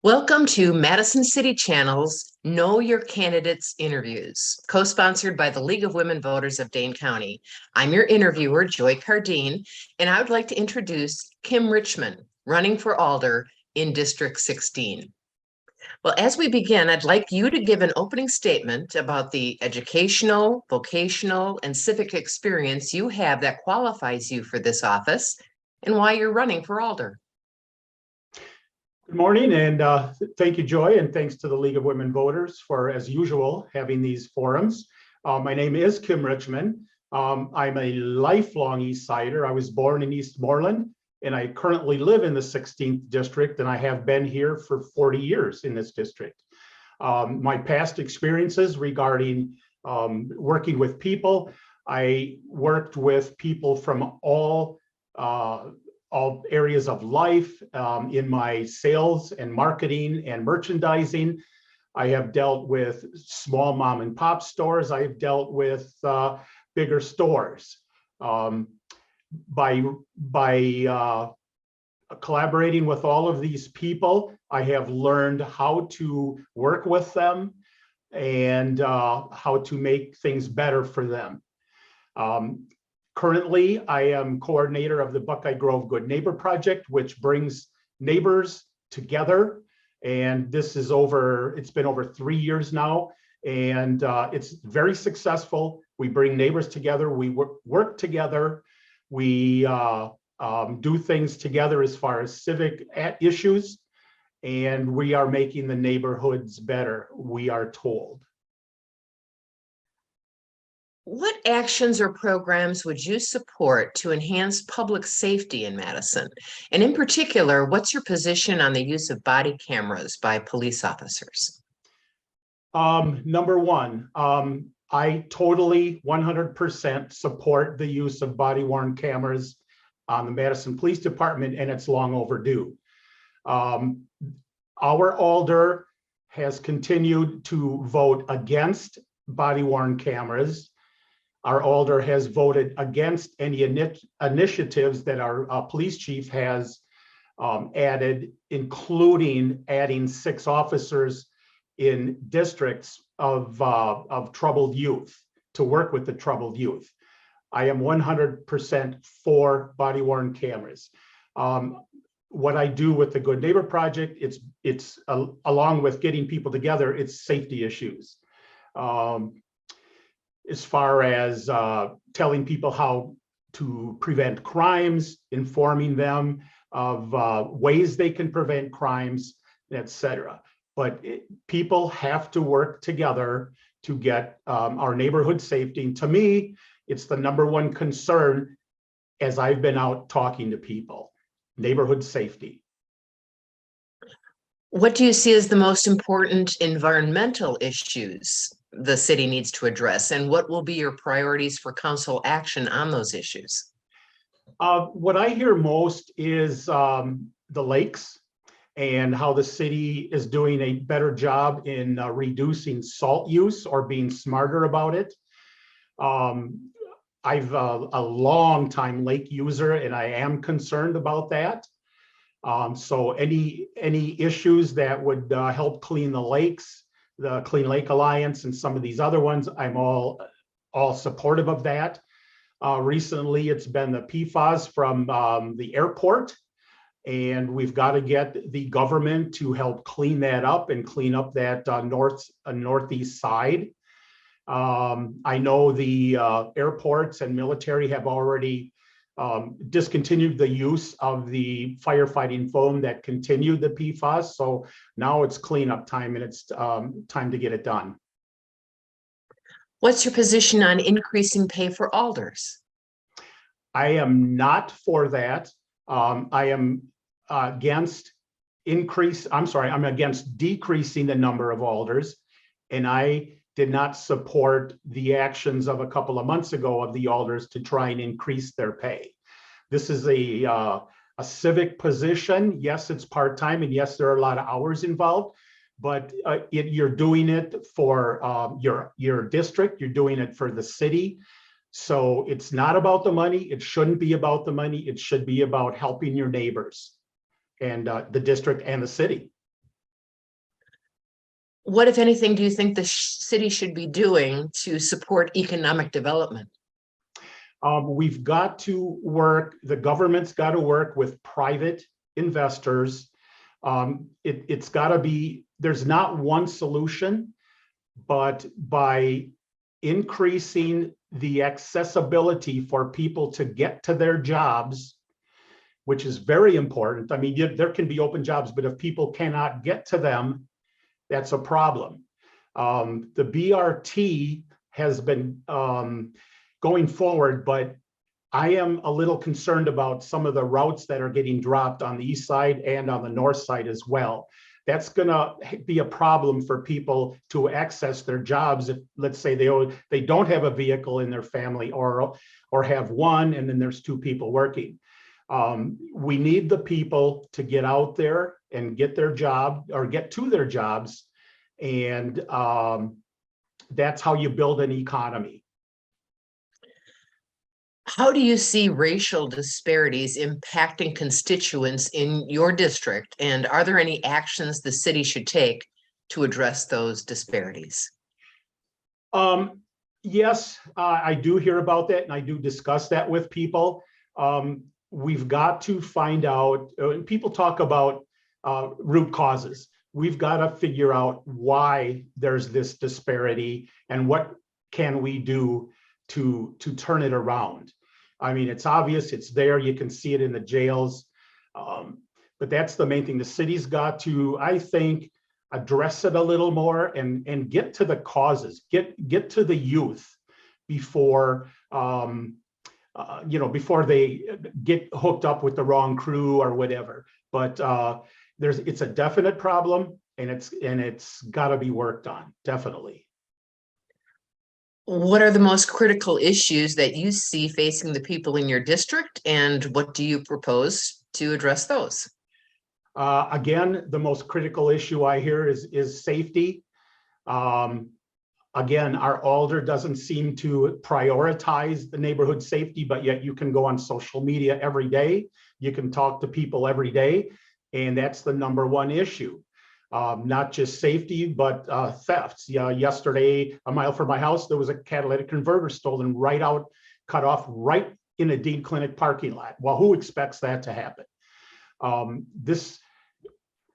Welcome to Madison City Channel's Know Your Candidates interviews, co-sponsored by the League of Women Voters of Dane County. I'm your interviewer, Joy Cardine, and I would like to introduce Kim Richman, running for Alder in District 16. Well, as we begin, I'd like you to give an opening statement about the educational, vocational, and civic experience you have that qualifies you for this office and why you're running for Alder. Good morning, and thank you, Joy, and thanks to the League of Women Voters for, as usual, having these forums. My name is Kim Richman. I'm a lifelong East Sider. I was born in Eastmoreland, and I currently live in the 16th district, and I have been here for 40 years in this district. My past experiences regarding working with people, I worked with people from all areas of life in my sales and marketing and merchandising. I have dealt with small mom and pop stores. I've dealt with bigger stores. By collaborating with all of these people, I have learned how to work with them and how to make things better for them. Currently, I am coordinator of the Buckeye Grove Good Neighbor Project, which brings neighbors together. And this is it's been over 3 years now, and it's very successful. We bring neighbors together, we work together, we do things together as far as civic issues, and we are making the neighborhoods better, we are told. What actions or programs would you support to enhance public safety in Madison? And in particular, what's your position on the use of body cameras by police officers? Number one, I totally 100% support the use of body-worn cameras on the Madison Police Department, and it's long overdue. Our Alder has continued to vote against body-worn cameras. Our Alder has voted against any initiatives that our police chief has added, including adding 6 officers in districts of troubled youth to work with the troubled youth. I am 100% for body-worn cameras. What I do with the Good Neighbor Project, it's along with getting people together, it's safety issues. As far as telling people how to prevent crimes, informing them of ways they can prevent crimes, etc. But people have to work together to get our neighborhood safety. And to me, it's the #1 concern as I've been out talking to people, neighborhood safety. What do you see as the most important environmental issues the city needs to address, and what will be your priorities for council action on those issues? What I hear most is the lakes and how the city is doing a better job in reducing salt use or being smarter about it. I've a long time lake user, and I am concerned about that. So any issues that would help clean the lakes, the Clean Lake Alliance and some of these other ones, I'm all supportive of that. Recently, it's been the PFAS from the airport, and we've got to get the government to help clean that up and clean up that northeast side. I know the airports and military have already discontinued the use of the firefighting foam that continued the PFAS. So now it's cleanup time, and it's time to get it done. What's your position on increasing pay for alders? I am not for that. I am against I'm against decreasing the number of alders, and I did not support the actions of a couple of months ago of the alders to try and increase their pay. This is a civic position. Yes, it's part-time, and yes, there are a lot of hours involved, but you're doing it for your district, you're doing it for the city. So it's not about the money. It shouldn't be about the money. It should be about helping your neighbors and the district and the city. What, if anything, do you think the city should be doing to support economic development? We've got to work, the government's got to work with private investors. It's got to be, there's not one solution, but by increasing the accessibility for people to get to their jobs, which is very important. I mean, there can be open jobs, but if people cannot get to them, that's a problem. The BRT has been going forward, but I am a little concerned about some of the routes that are getting dropped on the east side and on the north side as well. That's going to be a problem for people to access their jobs if, let's say, they don't have a vehicle in their family, or have one and then there's two people working. We need the people to get out there and get their job or get to their jobs, and that's how you build an economy. How do you see racial disparities impacting constituents in your district? And are there any actions the city should take to address those disparities? Yes, I do hear about that, and I do discuss that with people. We've got to find out, people talk about root causes. We've got to figure out why there's this disparity and what can we do to turn it around. I mean, it's obvious, it's there, you can see it in the jails, but that's the main thing. The city's got to, I think, address it a little more and get to the causes, get to the youth before before they get hooked up with the wrong crew or whatever. But it's a definite problem, and it's got to be worked on, definitely. What are the most critical issues that you see facing the people in your district, and what do you propose to address those? Again, the most critical issue I hear is safety. Again, our alder doesn't seem to prioritize the neighborhood safety, but yet you can go on social media every day. You can talk to people every day, and that's the number one issue. Not just safety, but thefts. Yeah, yesterday, a mile from my house, there was a catalytic converter stolen cut off right in a Dean Clinic parking lot. Well, who expects that to happen?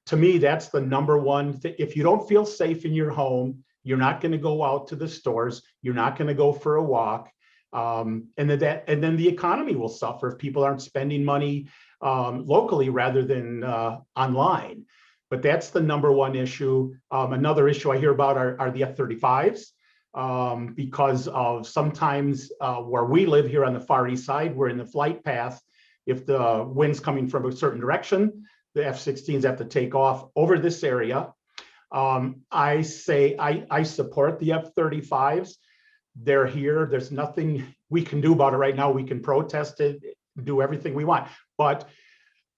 To me, that's the number one thing. If you don't feel safe in your home, you're not going to go out to the stores. You're not going to go for a walk. And then the economy will suffer if people aren't spending money locally rather than online. But that's the number one issue. Another issue I hear about are the F-35s, because of sometimes where we live here on the far east side, we're in the flight path. If the wind's coming from a certain direction, the F-16s have to take off over this area. I say I support the F-35s. They're here. There's nothing we can do about it right now. We can protest it, do everything we want. But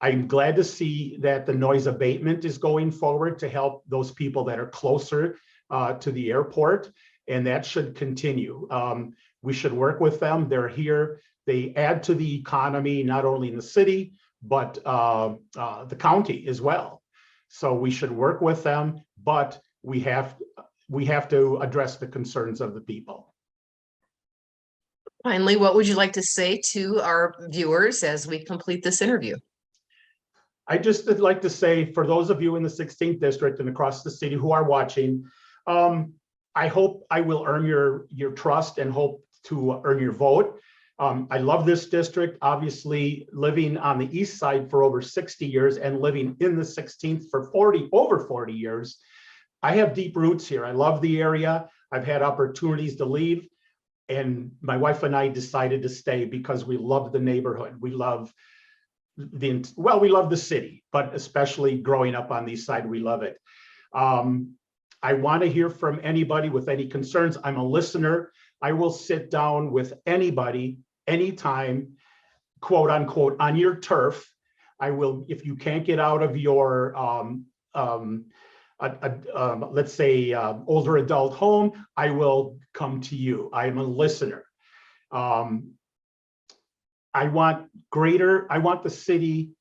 I'm glad to see that the noise abatement is going forward to help those people that are closer to the airport, and that should continue. We should work with them. They're here. They add to the economy, not only in the city, but the county as well. So we should work with them, but we have to address the concerns of the people. Finally, what would you like to say to our viewers as we complete this interview? I just would like to say, for those of you in the 16th district and across the city who are watching, I hope I will earn your trust and hope to earn your vote. I love this district, obviously living on the east side for over 60 years and living in the 16th for over 40 years. I have deep roots here. I love the area. I've had opportunities to leave, and my wife and I decided to stay because we love the neighborhood. We love the city, but especially growing up on the east side, we love it. I want to hear from anybody with any concerns. I'm a listener. I will sit down with anybody, anytime, quote unquote, on your turf. I will, if you can't get out of your, let's say, older adult home, I will come to you. I am a listener. I want the city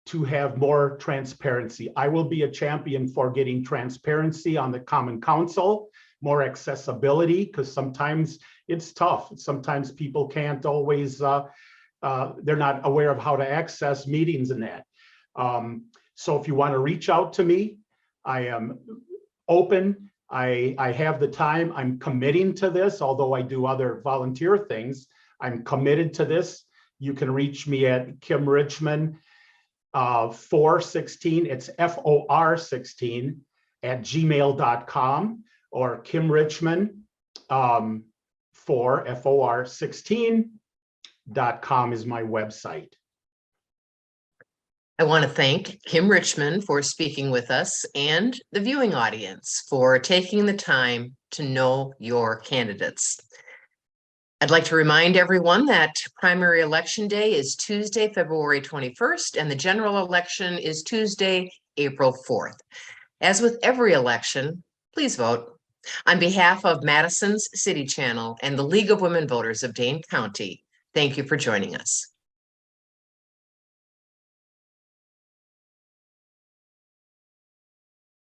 to have more transparency. I will be a champion for getting transparency on the Common Council, more accessibility, because sometimes it's tough. Sometimes people can't always, they're not aware of how to access meetings and that. So if you want to reach out to me, I am open. I have the time. I'm committing to this, although I do other volunteer things. I'm committed to this. You can reach me at Kim Richman 416, it's FOR16 at gmail.com, or Kim Richman FOR16.com is my website. I want to thank Kim Richman for speaking with us and the viewing audience for taking the time to know your candidates. I'd like to remind everyone that primary election day is Tuesday, February 21st, and the general election is Tuesday, April 4th. As with every election, please vote. On behalf of Madison's City Channel and the League of Women Voters of Dane County, thank you for joining us.